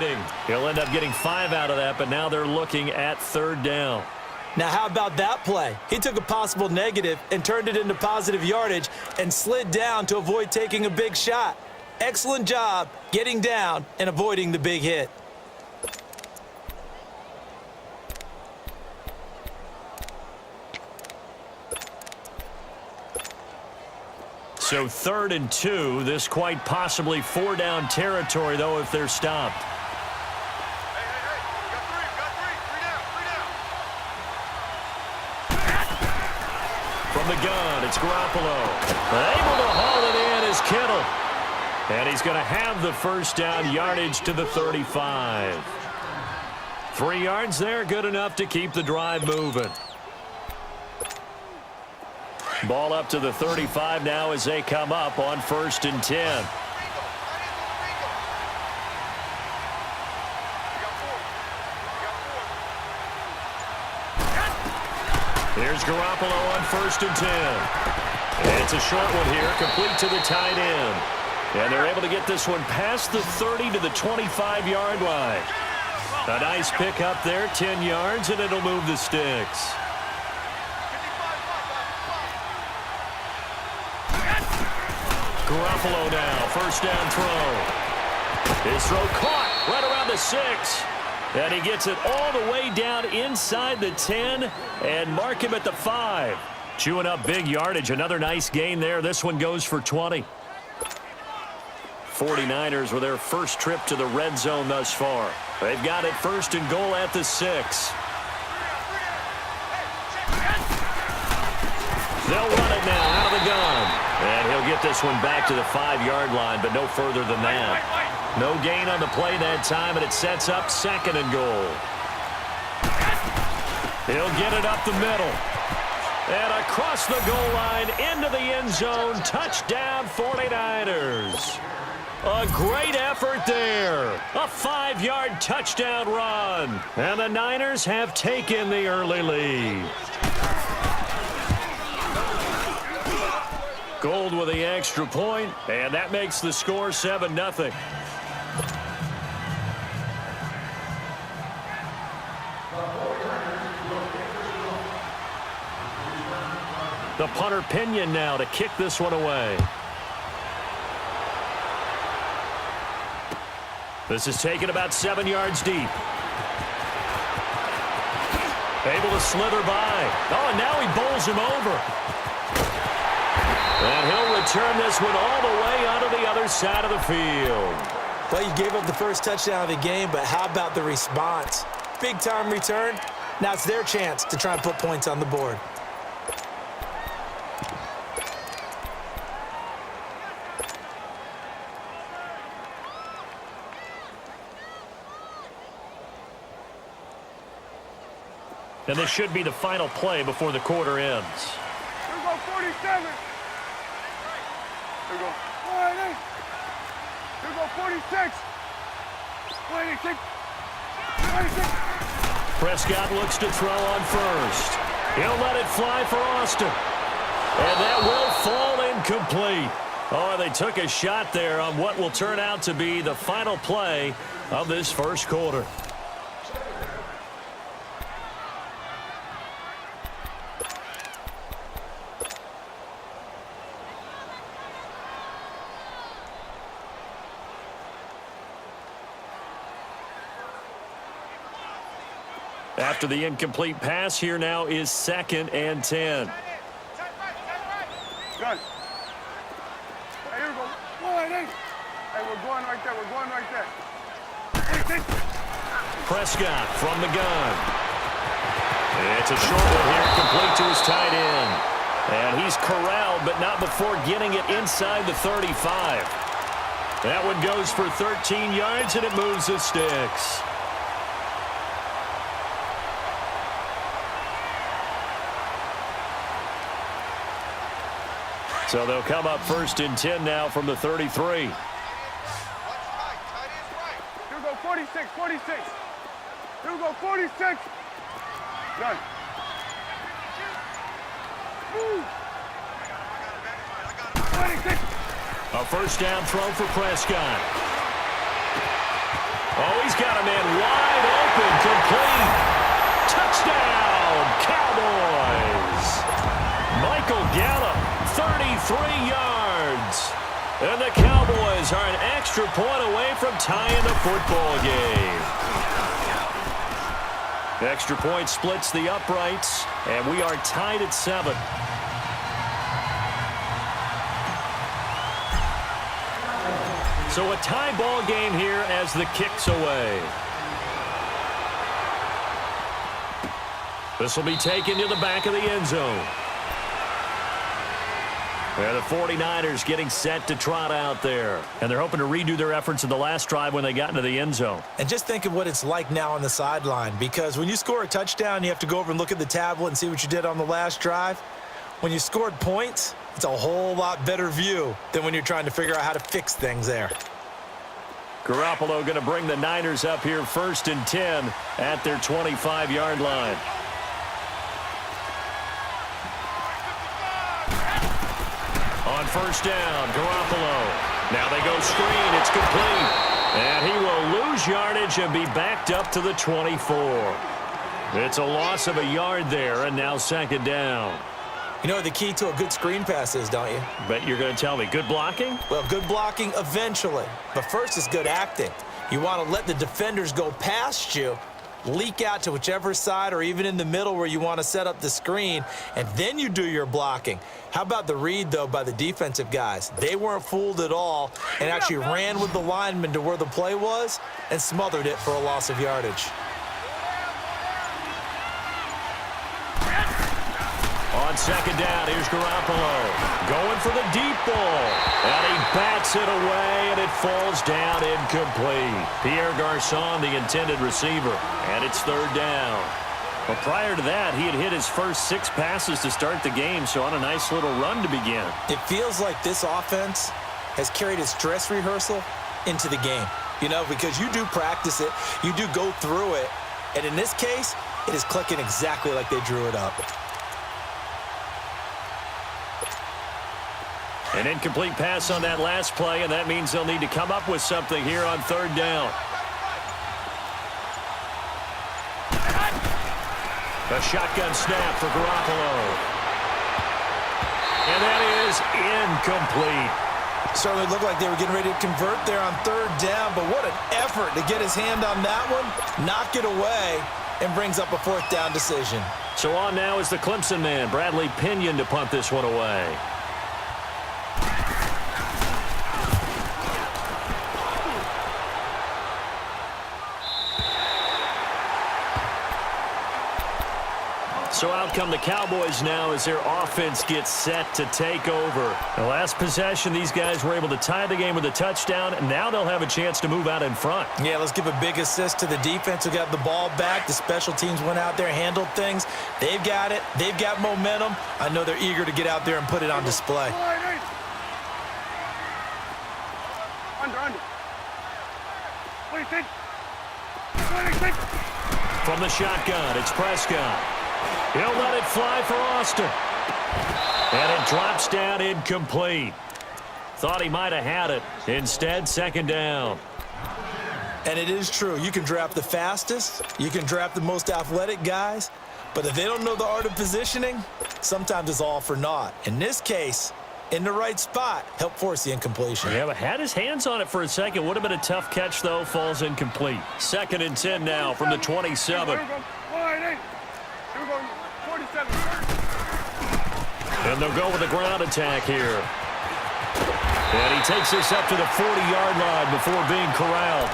waiting. He'll end up getting 5 out of that, but now they're looking at 3rd down. Now, how about that play? He took a possible negative and turned it into positive yardage and slid down to avoid taking a big shot. Excellent job getting down and avoiding the big hit. So 3rd and 2. This quite possibly 4-down territory, though, if they're stopped. From the gun, it's Garoppolo. Able to haul it in is Kittle. And he's going to have the 1st down, yardage to the 35. 3 yards there, good enough to keep the drive moving. Ball up to the 35 now as they come up on 1st and 10. Here's Garoppolo on 1st and 10. It's a short one here, complete to the tight end. And they're able to get this one past the 30 to the 25-yard line. A nice pick up there, 10 yards, and it'll move the sticks. Garoppolo now, 1st down throw. His throw caught right around the 6. And he gets it all the way down inside the 10 and mark him at the 5. Chewing up big yardage. Another nice gain there. This one goes for 20. 49ers with their first trip to the red zone thus far. They've got it 1st and goal at the 6. They'll run it now out of the gun. And he'll get this one back to the 5-yard line, but no further than that. No gain on the play that time, and it sets up 2nd and goal. He'll get it up the middle. And across the goal line, into the end zone. Touchdown, 49ers. A great effort there. A 5-yard touchdown run. And the Niners have taken the early lead. Gold with the extra point, and that makes the score 7-0. The punter Pinion now to kick this one away. This is taken about 7 yards deep. Able to slither by. Oh, and now he bowls him over. And he'll return this one all the way onto the other side of the field. Well, you gave up the first touchdown of the game, but how about the response? Big-time return. Now it's their chance to try and put points on the board. And this should be the final play before the quarter ends. Here we go, 47. Here we go. 1-8. Here we go, 46. 26. 26. Prescott looks to throw on 1st. He'll let it fly for Austin. And that will fall incomplete. Oh, they took a shot there on what will turn out to be the final play of this first quarter. After the incomplete pass, here now is 2nd and 10. Good. Hey, here we go. 1-8. Hey, we're going right there. We're going right there. 26. Prescott from the gun. It's a short one here, complete to his tight end. And he's corralled, but not before getting it inside the 35. That one goes for 13 yards, and it moves the sticks. So they'll come up 1st and 10 now from the 33. Here we go, 46, 46. Here we go, 46. Done. Woo. 26. A 1st down throw for Prescott. Oh, he's yards. And the Cowboys are an extra point away from tying the football game. Extra point splits the uprights, and we are tied at 7. So a tie ball game here as the kick's away. This will be taken to the back of the end zone. And the 49ers getting set to trot out there. And they're hoping to redo their efforts in the last drive when they got into the end zone. And just think of what it's like now on the sideline, because when you score a touchdown, you have to go over and look at the tablet and see what you did on the last drive. When you scored points, it's a whole lot better view than when you're trying to figure out how to fix things there. Garoppolo going to bring the Niners up here 1st and 10 at their 25-yard line. On 1st down, Garoppolo. Now they go screen. It's complete. And he will lose yardage and be backed up to the 24. It's a loss of a yard there, and now 2nd down. You know what the key to a good screen pass is, don't you? Bet you're going to tell me. Good blocking? Well, good blocking eventually. But first is good acting. You want to let the defenders go past you, leak out to whichever side or even in the middle where you want to set up the screen, and then you do your blocking. How about the read, though, by the defensive guys? They weren't fooled at all and actually ran with the lineman to where the play was and smothered it for a loss of yardage. On 2nd down, here's Garoppolo. Going for the deep ball. And he bats it away, and it falls down incomplete. Pierre Garçon, the intended receiver. And it's 3rd down. Well, prior to that, he had hit his first 6 passes to start the game, so on a nice little run to begin. It feels like this offense has carried its dress rehearsal into the game. You know, because you do practice it, you do go through it, and in this case, it is clicking exactly like they drew it up. An incomplete pass on that last play, and that means they'll need to come up with something here on 3rd down. A shotgun snap for Garoppolo. And that is incomplete. Certainly looked like they were getting ready to convert there on 3rd down, but what an effort to get his hand on that one, knock it away, and brings up a 4th down decision. So on now is the Clemson man, Bradley Pinion, to punt this one away. So out come the Cowboys now as their offense gets set to take over. The last possession, these guys were able to tie the game with a touchdown, and now they'll have a chance to move out in front. Yeah, let's give a big assist to the defense who got the ball back. The special teams went out there, handled things. They've got it. They've got momentum. I know they're eager to get out there and put it on display. Under. What do you think? What do you think? From the shotgun, it's Prescott. He'll let it fly for Austin. And it drops down incomplete. Thought he might have had it. Instead, 2nd down. And it is true. You can draft the fastest. You can draft the most athletic guys. But if they don't know the art of positioning, sometimes it's all for naught. In this case, in the right spot, help force the incompletion. Yeah, but had his hands on it for a second. Would have been a tough catch, though. Falls incomplete. 2nd and 10 now from the 27. Here we go. 47. And they'll go with a ground attack here. And he takes this up to the 40-yard line before being corralled.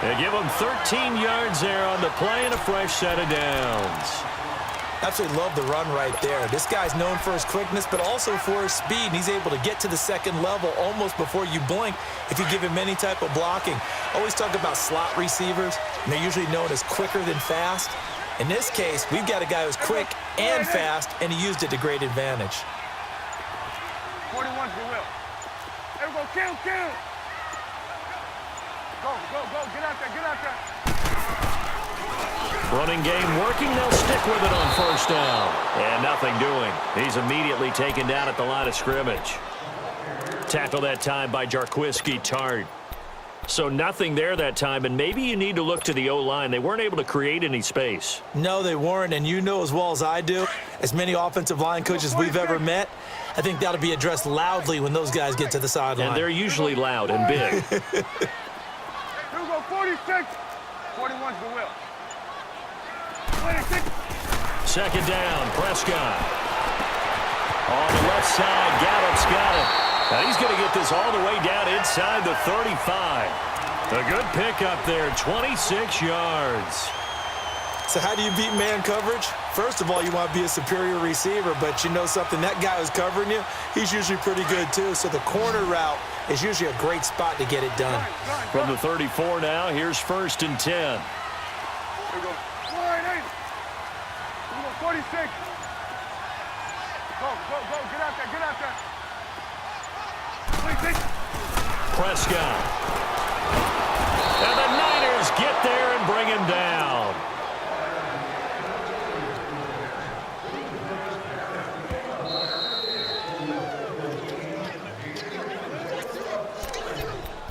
They give him 13 yards there on the play and a fresh set of downs. Absolutely love the run right there. This guy's known for his quickness, but also for his speed. And he's able to get to the 2nd level almost before you blink if you give him any type of blocking. Always talk about slot receivers, and they're usually known as quicker than fast. In this case, we've got a guy who's quick and fast, and he used it to great advantage. 41 for Will. There we go. Kill. Go. Get out there. Running game working. They'll stick with it on 1st down. And nothing doing. He's immediately taken down at the line of scrimmage. Tackle that time by Jarquiski Tart. So nothing there that time, and maybe you need to look to the O-line. They weren't able to create any space. No, they weren't, and you know as well as I do, as many offensive line coaches we've ever met, I think that'll be addressed loudly when those guys get to the sideline. And they're usually loud and big. Here we go, 46. 41's the will. 26. Second down, Prescott. On the left side, Gallup's got it. Now he's going to get this all the way down inside the 35. A good pickup there, 26 yards. So how do you beat man coverage? First of all, you want to be a superior receiver, but you know something, that guy who's covering you, he's usually pretty good too. So the corner route is usually a great spot to get it done. From the 34 now, here's 1st and 10. Here we go. 48. Here we go, 46. Go, get out there. 26. Prescott. And the Niners get there and bring him down.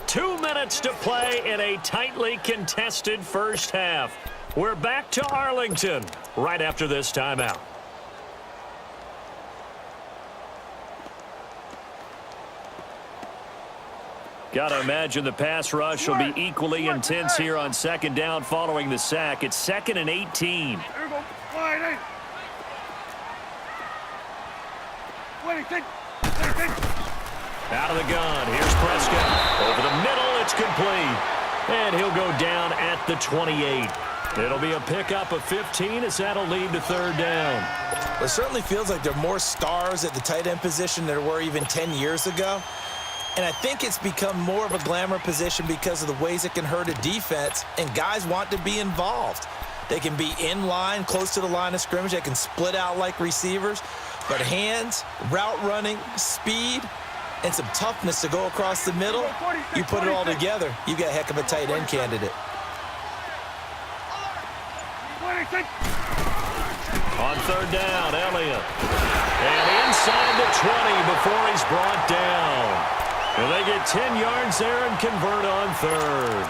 Two minutes to play in a tightly contested first half. We're back to Arlington right after this timeout. Got to imagine the pass rush will be equally intense here on second down following the sack. It's 2nd and 18. Here we go. 48. 26. Out of the gun. Here's Prescott. Over the middle. It's complete. And he'll go down at the 28. It'll be a pickup of 15 as that'll lead to 3rd down. It certainly feels like there are more stars at the tight end position than there were even 10 years ago. And I think it's become more of a glamour position because of the ways it can hurt a defense, and guys want to be involved. They can be in line, close to the line of scrimmage. They can split out like receivers. But hands, route running, speed, and some toughness to go across the middle, you put it all together, you got a heck of a tight end candidate. 26. On 3rd down, Elliott. And inside the 20 before he's brought down. And they get 10 yards there and convert on 3rd.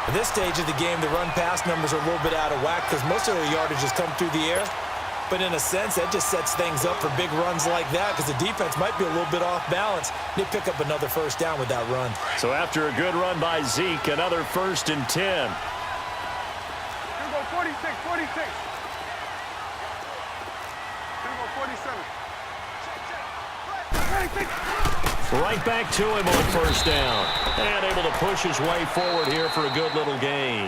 At this stage of the game, the run-pass numbers are a little bit out of whack because most of the yardage has come through the air. But in a sense, that just sets things up for big runs like that because the defense might be a little bit off balance. They pick up another 1st down with that run. So after a good run by Zeke, another 1st and 10. Here we go, 46. Here we go, 47. 26. Right back to him on 1st down. And able to push his way forward here for a good little gain.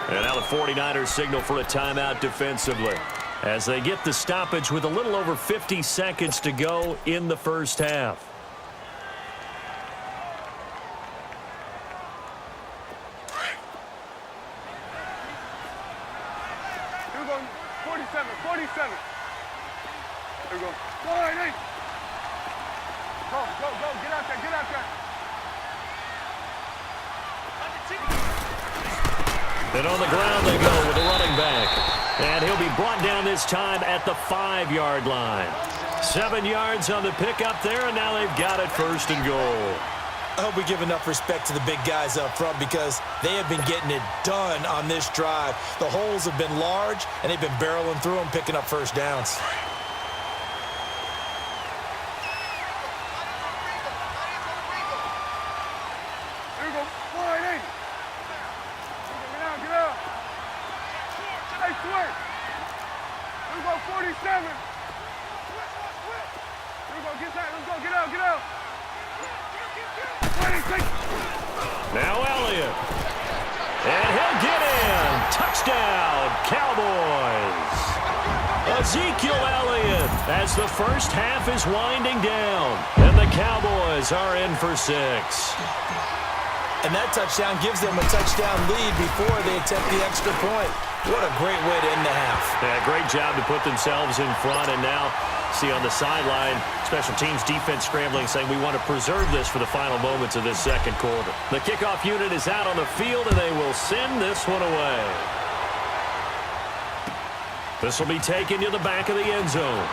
And now the 49ers signal for a timeout defensively as they get the stoppage with a little over 50 seconds to go in the first half. Here we go, 47. Here we go, 48. Go, get out there. And on the ground they go with the running back. And he'll be brought down this time at the 5-yard line. 7 yards on the pickup there, and now they've got it 1st and goal. I hope we give enough respect to the big guys up front because they have been getting it done on this drive. The holes have been large, and they've been barreling through them, picking up 1st downs. Now Elliott. And he'll get in. Touchdown, Cowboys. Ezekiel Elliott as the first half is winding down. And the Cowboys are in for 6. And that touchdown gives them a touchdown lead before they attempt the extra point. What a great way to end the half. Yeah, great job to put themselves in front. And now, see on the sideline, special teams defense scrambling, saying we want to preserve this for the final moments of this second quarter. The kickoff unit is out on the field, and they will send this one away. This will be taken to the back of the end zone.